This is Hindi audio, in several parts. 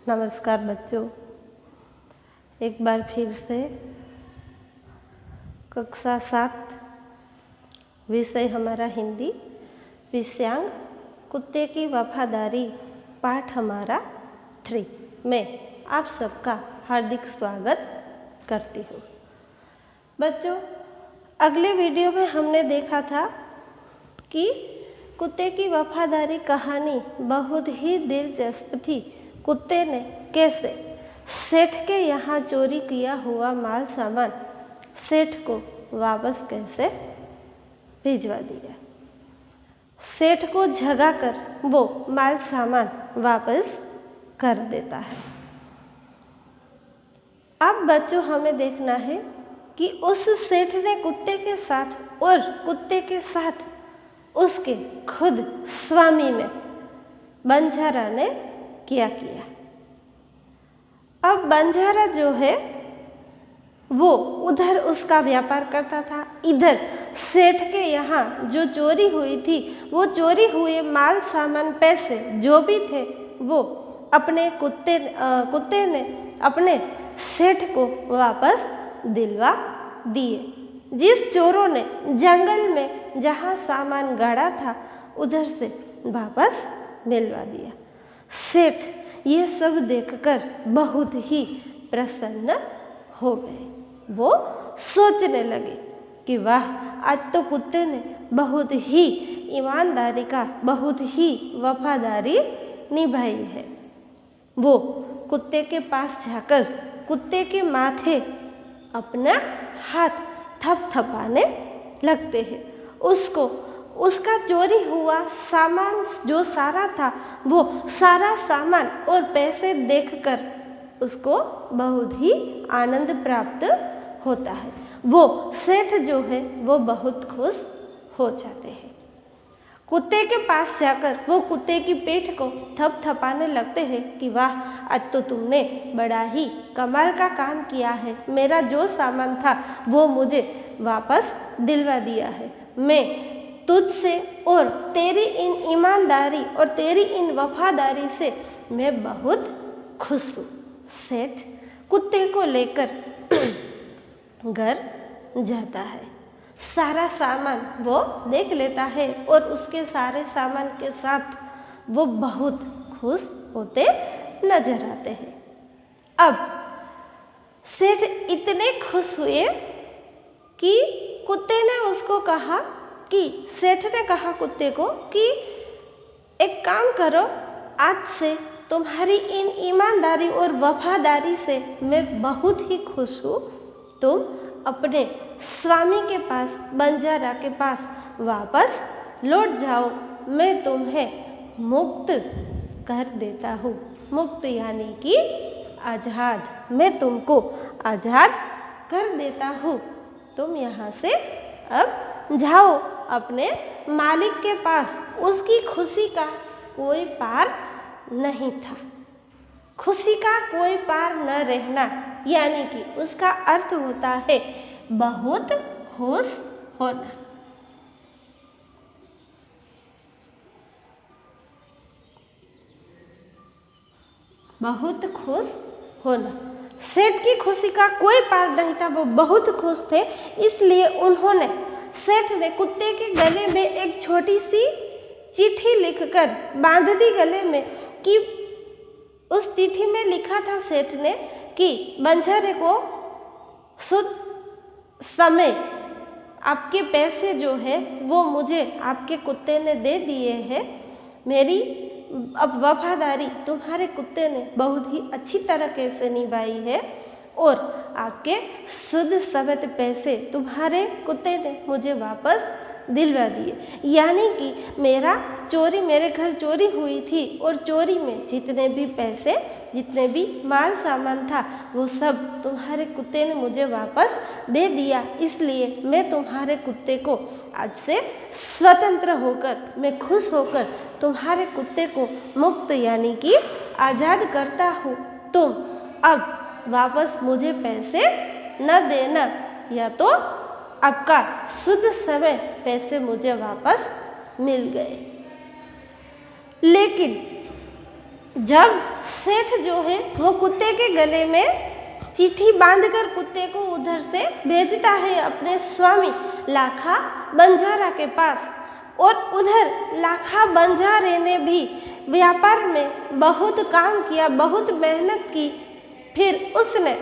नमस्कार बच्चों, एक बार फिर से कक्षा 7 विषय हमारा हिंदी विषयांक कुत्ते की वफादारी पाठ हमारा 3 में आप सबका हार्दिक स्वागत करती हूँ। बच्चों, अगले वीडियो में हमने देखा था कि कुत्ते की वफादारी कहानी बहुत ही दिलचस्प थी। कुत्ते ने कैसे सेठ के यहाँ चोरी किया हुआ माल सामान सेठ को वापस कैसे भिजवा दिया। सेठ को जगाकर वो माल सामान वापस कर देता है। अब बच्चों, हमें देखना है कि उस सेठ ने कुत्ते के साथ और कुत्ते के साथ उसके खुद स्वामी ने बंजारा ने क्या किया। अब बंजारा जो है वो उधर उसका व्यापार करता था, इधर सेठ के यहाँ जो चोरी हुई थी वो चोरी हुए माल सामान पैसे जो भी थे वो अपने कुत्ते ने अपने सेठ को वापस दिलवा दिए। जिस चोरों ने जंगल में जहाँ सामान गाड़ा था उधर से वापस मिलवा दिया। सेठ ये सब देखकर बहुत ही प्रसन्न हो गए। वो सोचने लगे कि वाह, आज तो कुत्ते ने बहुत ही ईमानदारी का, बहुत ही वफादारी निभाई है। वो कुत्ते के पास जाकर कुत्ते के माथे अपना हाथ थपथपाने लगते हैं। उसका चोरी हुआ सामान जो सारा था वो सारा सामान और पैसे देखकर उसको बहुत ही आनंद प्राप्त होता है। वो सेठ जो है वो बहुत खुश हो जाते हैं। कुत्ते के पास जाकर वो कुत्ते की पीठ को थपथपाने लगते हैं कि वाह, आज तो तुमने बड़ा ही कमाल का काम किया है। मेरा जो सामान था वो मुझे वापस दिलवा दिया है। मैं तुझसे और तेरी इन ईमानदारी और तेरी इन वफादारी से मैं बहुत खुश हूँ। सेठ कुत्ते को लेकर घर जाता है। सारा सामान वो देख लेता है और उसके सारे सामान के साथ वो बहुत खुश होते नजर आते हैं। अब सेठ इतने खुश हुए कि कुत्ते ने उसको कहा कि सेठ ने कहा कुत्ते को कि एक काम करो, आज से तुम्हारी इन ईमानदारी और वफादारी से मैं बहुत ही खुश हूँ। तुम अपने स्वामी के पास, बंजारा के पास वापस लौट जाओ। मैं तुम्हें मुक्त कर देता हूँ। मुक्त यानी कि आज़ाद। मैं तुमको आज़ाद कर देता हूँ। तुम यहाँ से अब जाओ अपने मालिक के पास। उसकी खुशी का कोई पार नहीं था। खुशी का कोई पार न रहना यानी कि उसका अर्थ होता है बहुत खुश होना। बहुत खुश होना। सेठ की खुशी का कोई पार नहीं था। वो बहुत खुश थे, इसलिए उन्होंने सेठ ने कुत्ते के गले में एक छोटी सी चिट्ठी लिखकर बांध दी गले में कि उस चिट्ठी में लिखा था सेठ ने कि बंजारे को शुद्ध समय आपके पैसे जो है वो मुझे आपके कुत्ते ने दे दिए हैं। मेरी अब वफादारी तुम्हारे कुत्ते ने बहुत ही अच्छी तरीके से निभाई है और आपके शुद्ध समेत पैसे तुम्हारे कुत्ते ने मुझे वापस दिलवा दिए। यानी कि मेरे घर चोरी हुई थी और चोरी में जितने भी पैसे, जितने भी माल सामान था वो सब तुम्हारे कुत्ते ने मुझे वापस दे दिया। इसलिए मैं तुम्हारे कुत्ते को आज से स्वतंत्र होकर, मैं खुश होकर तुम्हारे कुत्ते को मुक्त यानी कि आज़ाद करता हूँ। तुम अब वापस मुझे पैसे न देना, या तो आपका शुद्ध समय पैसे मुझे वापस मिल गए। लेकिन जब सेठ जो है वो कुत्ते के गले में चिट्ठी बांधकर कुत्ते को उधर से भेजता है अपने स्वामी लाखा बंजारा के पास, और उधर लाखा बंजारे ने भी व्यापार में बहुत काम किया, बहुत मेहनत की, फिर उसने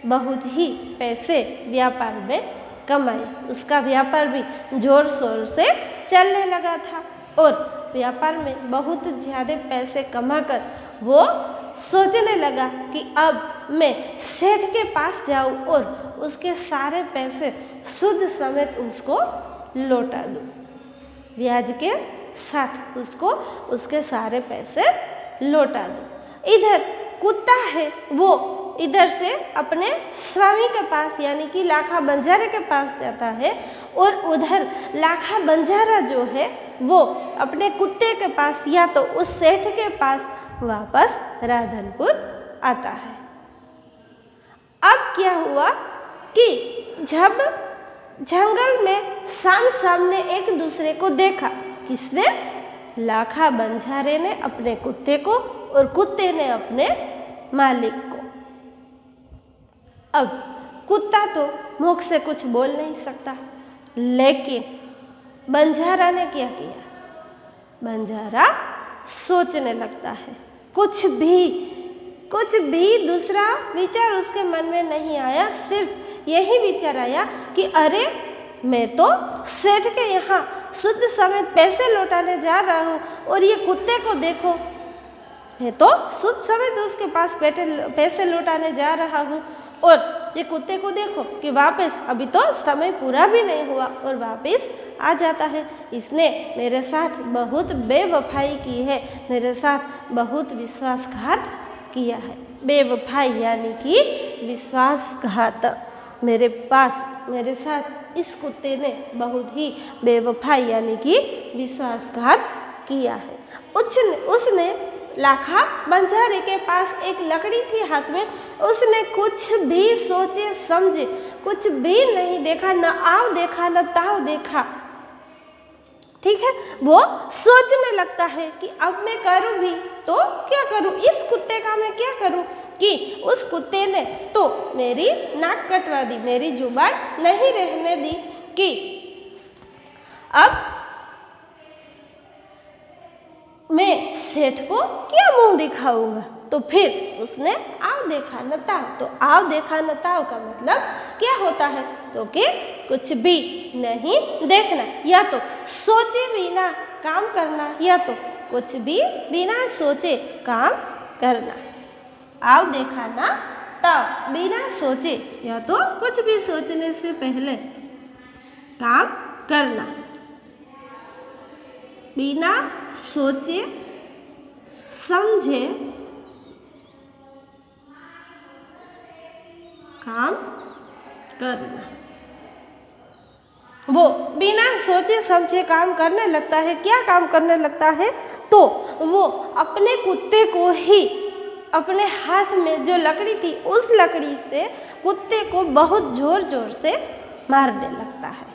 बहुत ही पैसे व्यापार में कमाए। उसका व्यापार भी जोर शोर से चलने लगा था और व्यापार में बहुत ज़्यादा पैसे कमाकर वो सोचने लगा कि अब मैं सेठ के पास जाऊं और उसके सारे पैसे सूद समेत उसको लौटा दूं, ब्याज के साथ उसको उसके सारे पैसे लौटा दूं। इधर कुत्ता है वो इधर से अपने स्वामी के पास यानी कि लाखा बंजारे के पास जाता है, और उधर लाखा बंजारा जो है वो अपने कुत्ते के पास या तो उस सेठ के पास वापस राधनपुर आता है। अब क्या हुआ कि जब जंगल में सामने एक दूसरे को देखा, किसने? लाखा बंजारे ने अपने कुत्ते को और कुत्ते ने अपने मालिक को। अब कुत्ता तो मुख से कुछ बोल नहीं सकता, लेकिन बंजारा ने क्या किया? बंजारा सोचने लगता है। कुछ भी दूसरा विचार उसके मन में नहीं आया, सिर्फ यही विचार आया कि अरे मैं तो सेठ के यहाँ शुद्ध समेत पैसे लौटाने जा रहा हूँ और ये कुत्ते को देखो, मैं तो शुद्ध समेत उसके पास पैसे लौटाने जा रहा हूँ और ये कुत्ते को देखो कि वापस अभी तो समय पूरा भी नहीं हुआ और वापस आ जाता है। इसने मेरे साथ बहुत बेवफाई की है, मेरे साथ बहुत विश्वासघात किया है। बेवफाई यानी कि विश्वासघात। मेरे साथ इस कुत्ते ने बहुत ही बेवफाई यानी कि विश्वासघात किया है। उसने लाखा बंजारे के पास एक लकड़ी थी हाथ में, उसने कुछ भी सोचे समझे कुछ भी नहीं देखा, न आव देखा न ताव देखा। ठीक है, वो सोचने लगता है कि अब मैं करूं भी तो क्या करूं, इस कुत्ते का मैं क्या करूं कि उस कुत्ते ने तो मेरी नाक कटवा दी, मेरी जुबान नहीं रहने दी कि अब मैं सेठ को क्या मुंह दिखाऊंगा। तो फिर उसने आव देखा न ताव, तो आव देखा न ताव का मतलब क्या होता है? तो कि कुछ भी नहीं देखना, या तो सोचे बिना काम करना, या तो कुछ भी बिना सोचे काम करना। आव देखा ना ताव, बिना सोचे या तो कुछ भी सोचने से पहले काम करना, बिना सोचे समझे काम करना। वो बिना सोचे समझे काम करने लगता है। क्या काम करने लगता है? तो वो अपने कुत्ते को ही अपने हाथ में जो लकड़ी थी उस लकड़ी से कुत्ते को बहुत जोर जोर से मारने लगता है।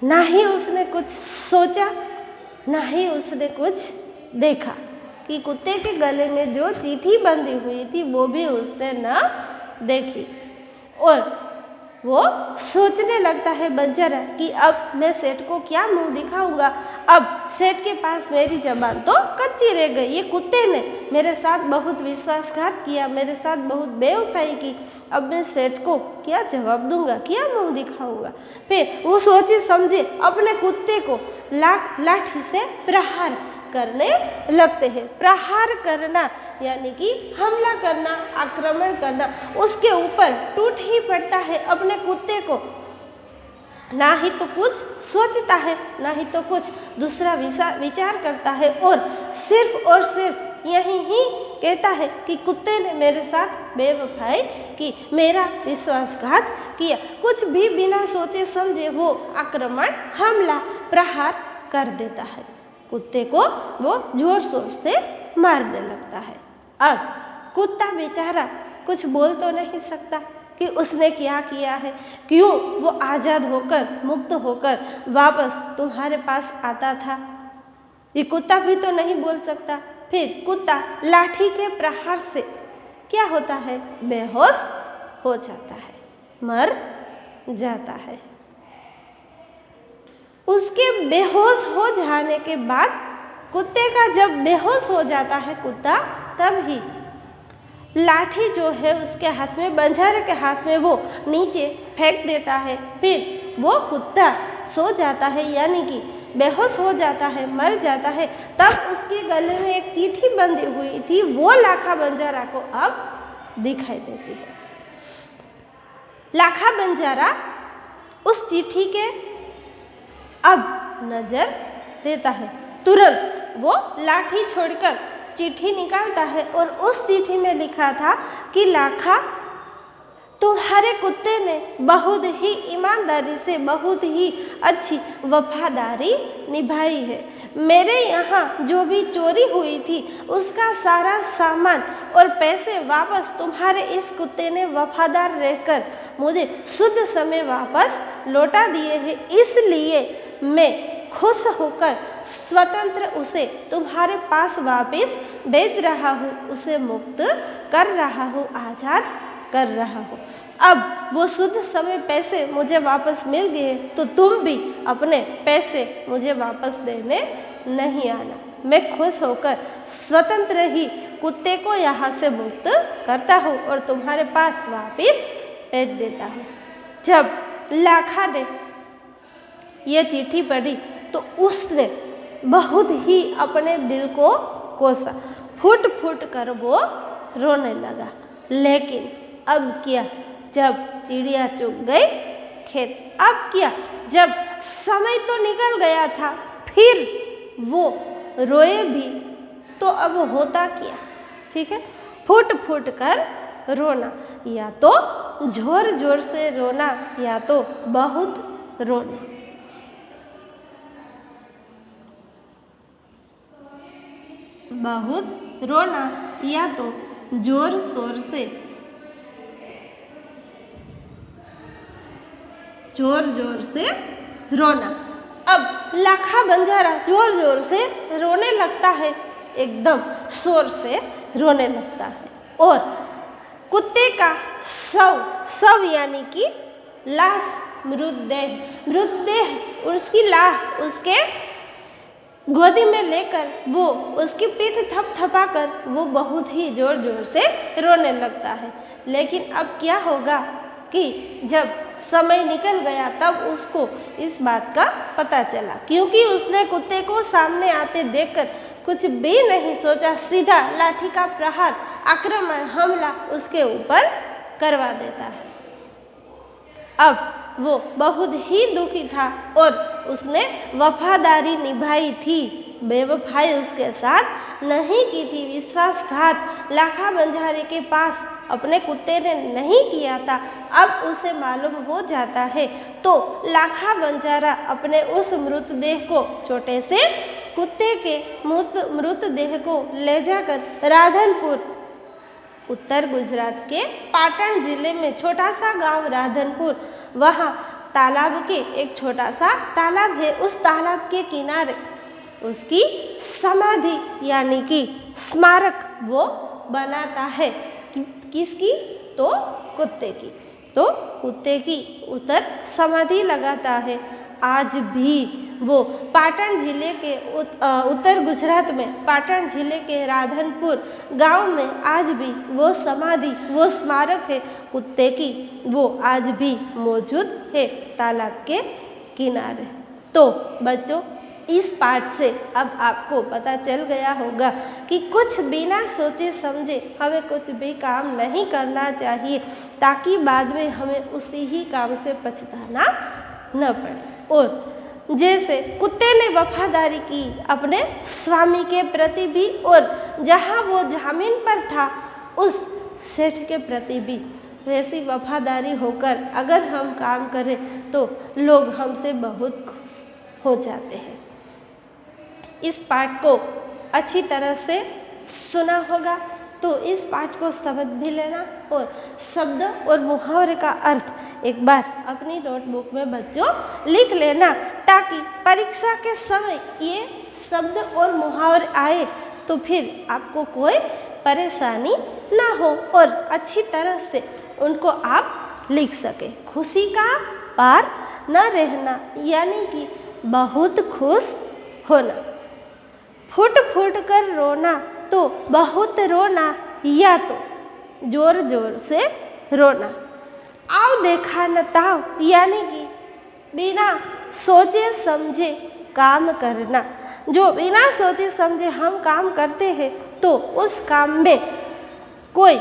ना ही उसने कुछ सोचा, ना ही उसने कुछ देखा कि कुत्ते के गले में जो चिट्ठी बंधी हुई थी वो भी उसने ना देखी। और वो सोचने लगता है बंजारा कि अब मैं सेठ को क्या मुंह दिखाऊंगा, अब सेठ के पास मेरी जबान तो कच्ची रह गई। ये कुत्ते ने मेरे साथ बहुत विश्वासघात किया, मेरे साथ बहुत बेवफाई की, अब मैं सेठ को क्या जवाब दूंगा, क्या मुंह दिखाऊंगा। फिर वो सोचे समझे अपने कुत्ते को लाठी से प्रहार करने लगते हैं। प्रहार करना यानी कि हमला करना, आक्रमण करना। उसके ऊपर टूट ही पड़ता है अपने कुत्ते को। ना ही तो कुछ सोचता है, ना ही तो कुछ दूसरा विचार करता है, और सिर्फ यही ही कहता है कि कुत्ते ने मेरे साथ बेवफाई की, मेरा विश्वासघात किया। कुछ भी बिना सोचे समझे वो आक्रमण, हमला, प्रहार कर देता है। कुत्ते को वो जोर शोर से मारने लगता है। अब कुत्ता बेचारा कुछ बोल तो नहीं सकता कि उसने क्या किया है, क्यों वो आज़ाद होकर, मुक्त होकर वापस तुम्हारे पास आता था। ये कुत्ता भी तो नहीं बोल सकता। फिर कुत्ता लाठी के प्रहार से क्या होता है? बेहोश हो जाता है, मर जाता है। उसके बेहोश हो जाने के बाद कुत्ते का जब बेहोश हो जाता है कुत्ता, तब ही लाठी जो है उसके हाथ में, बंजारे के हाथ में, वो नीचे फेंक देता है। फिर वो कुत्ता सो जाता है, यानी कि बेहोश हो जाता है, मर जाता है। तब उसके गले में एक चिट्ठी बंधी हुई थी, वो लाखा बंजारा को अब दिखाई देती है। लाखा बंजारा उस चिट्ठी के अब नजर देता है। तुरंत वो लाठी छोड़कर चिट्ठी निकालता है और उस चिट्ठी में लिखा था कि लाखा, तुम्हारे कुत्ते ने बहुत ही ईमानदारी से बहुत ही अच्छी वफादारी निभाई है। मेरे यहाँ जो भी चोरी हुई थी उसका सारा सामान और पैसे वापस तुम्हारे इस कुत्ते ने वफादार रहकर मुझे शुद्ध समय वापस लौटा दिए हैं। इसलिए मैं खुश होकर स्वतंत्र उसे तुम्हारे पास वापस भेज रहा हूँ, उसे मुक्त कर रहा हूँ, आज़ाद कर रहा हूँ। अब वो शुद्ध समय पैसे मुझे वापस मिल गए, तो तुम भी अपने पैसे मुझे वापस देने नहीं आना। मैं खुश होकर स्वतंत्र ही कुत्ते को यहाँ से मुक्त करता हूँ और तुम्हारे पास वापस भेज देता हूँ। जब लाखा ने ये चिट्ठी पढ़ी तो उसने बहुत ही अपने दिल को कोसा, फूट फूट कर वो रोने लगा। लेकिन अब क्या, जब चिड़िया चुग गई खेत, अब क्या, जब समय तो निकल गया था, फिर वो रोए भी तो अब होता क्या? ठीक है, फूट फूट कर रोना, या तो जोर जोर से रोना या तो बहुत रोना। बहुत रोना या तो जोर शोर से, जोर जोर से रोना। अब लाखा बंजारा जोर जोर से रोने लगता है, एकदम शोर से रोने लगता है। और कुत्ते का शव यानी कि लाश, मृतदेह उसकी लाश उसके गोदी में लेकर वो उसकी पीठ थपथपाकर वो बहुत ही जोर जोर से रोने लगता है। लेकिन अब क्या होगा कि जब समय निकल गया तब उसको इस बात का पता चला, क्योंकि उसने कुत्ते को सामने आते देखकर कुछ भी नहीं सोचा, सीधा लाठी का प्रहार, आक्रमण, हमला उसके ऊपर करवा देता है। अब वो बहुत ही दुखी था और उसने वफादारी निभाई थी, बेवफाई उसके साथ नहीं की थी, विश्वासघात लाखा बंजारे के पास अपने कुत्ते ने नहीं किया था। अब उसे मालूम हो जाता है तो लाखा बंजारा अपने उस मृतदेह को, छोटे से कुत्ते के मृतदेह को ले जाकर राधनपुर, उत्तर गुजरात के पाटण जिले में छोटा सा गांव राधनपुर, वहाँ तालाब के, एक छोटा सा तालाब है, उस तालाब के किनारे उसकी समाधि यानी कि स्मारक वो बनाता है। किसकी? तो कुत्ते की। तो कुत्ते की उधर समाधि लगाता है। आज भी वो पाटण जिले के उत्तर गुजरात में पाटण जिले के राधनपुर गांव में आज भी वो समाधि, वो स्मारक है कुत्ते की, वो आज भी मौजूद है तालाब के किनारे। तो बच्चों, इस पाठ से अब आपको पता चल गया होगा कि कुछ बिना सोचे समझे हमें कुछ भी काम नहीं करना चाहिए, ताकि बाद में हमें उसी ही काम से पछताना न पड़े। और जैसे कुत्ते ने वफादारी की अपने स्वामी के प्रति भी, और जहाँ वो जामीन पर था उस सेठ के प्रति भी, वैसी वफादारी होकर अगर हम काम करें तो लोग हमसे बहुत खुश हो जाते हैं। इस पाठ को अच्छी तरह से सुना होगा तो इस पाठ को समझ भी लेना और शब्द और मुहावरे का अर्थ एक बार अपनी नोटबुक में बच्चों लिख लेना, ताकि परीक्षा के समय ये शब्द और मुहावरे आए तो फिर आपको कोई परेशानी ना हो और अच्छी तरह से उनको आप लिख सके। खुशी का पार न रहना यानी कि बहुत खुश होना। फूट फूट कर रोना तो बहुत रोना या तो जोर जोर से रोना। आओ देखा न ताव यानी कि बिना सोचे समझे काम करना। जो बिना सोचे समझे हम काम करते हैं तो उस काम में कोई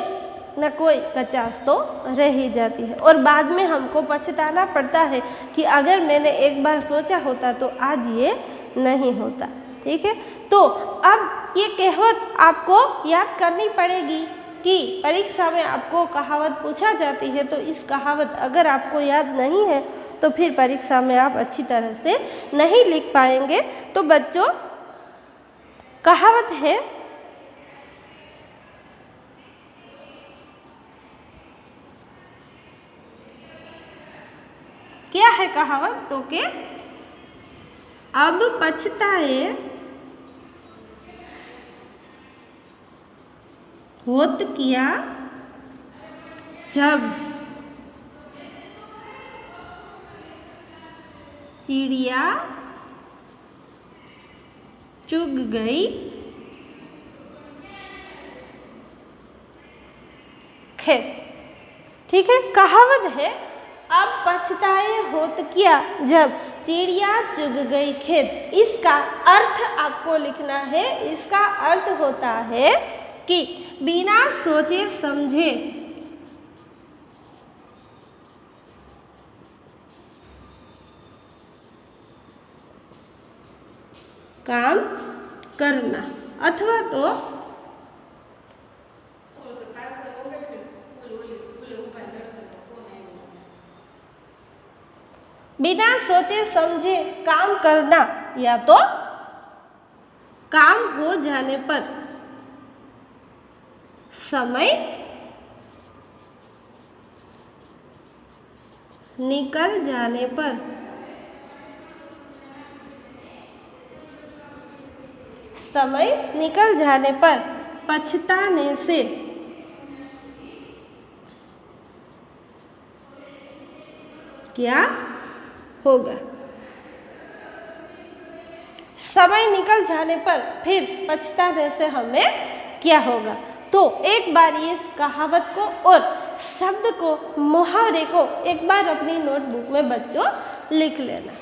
न कोई कचास तो रह ही जाती है और बाद में हमको पछताना पड़ता है कि अगर मैंने एक बार सोचा होता तो आज ये नहीं होता। ठीक है, तो अब ये कहावत आपको याद करनी पड़ेगी कि परीक्षा में आपको कहावत पूछा जाती है, तो इस कहावत अगर आपको याद नहीं है तो फिर परीक्षा में आप अच्छी तरह से नहीं लिख पाएंगे। तो बच्चों, कहावत है क्या है कहावत? तो के अब पछताए होत किया जब चिड़िया चुग गई खेत। ठीक है, कहावत है अब पछताए होत किया जब चिड़िया चुग गई खेत। इसका अर्थ आपको लिखना है। इसका अर्थ होता है कि बिना सोचे समझे काम करना अथवा तो बिना सोचे समझे काम करना या तो काम हो जाने पर समय निकल जाने पर पछताने से क्या होगा? समय निकल जाने पर फिर पछताने से हमें क्या होगा? तो एक बार इस कहावत को और शब्द को, मुहावरे को एक बार अपनी नोटबुक में बच्चों लिख लेना।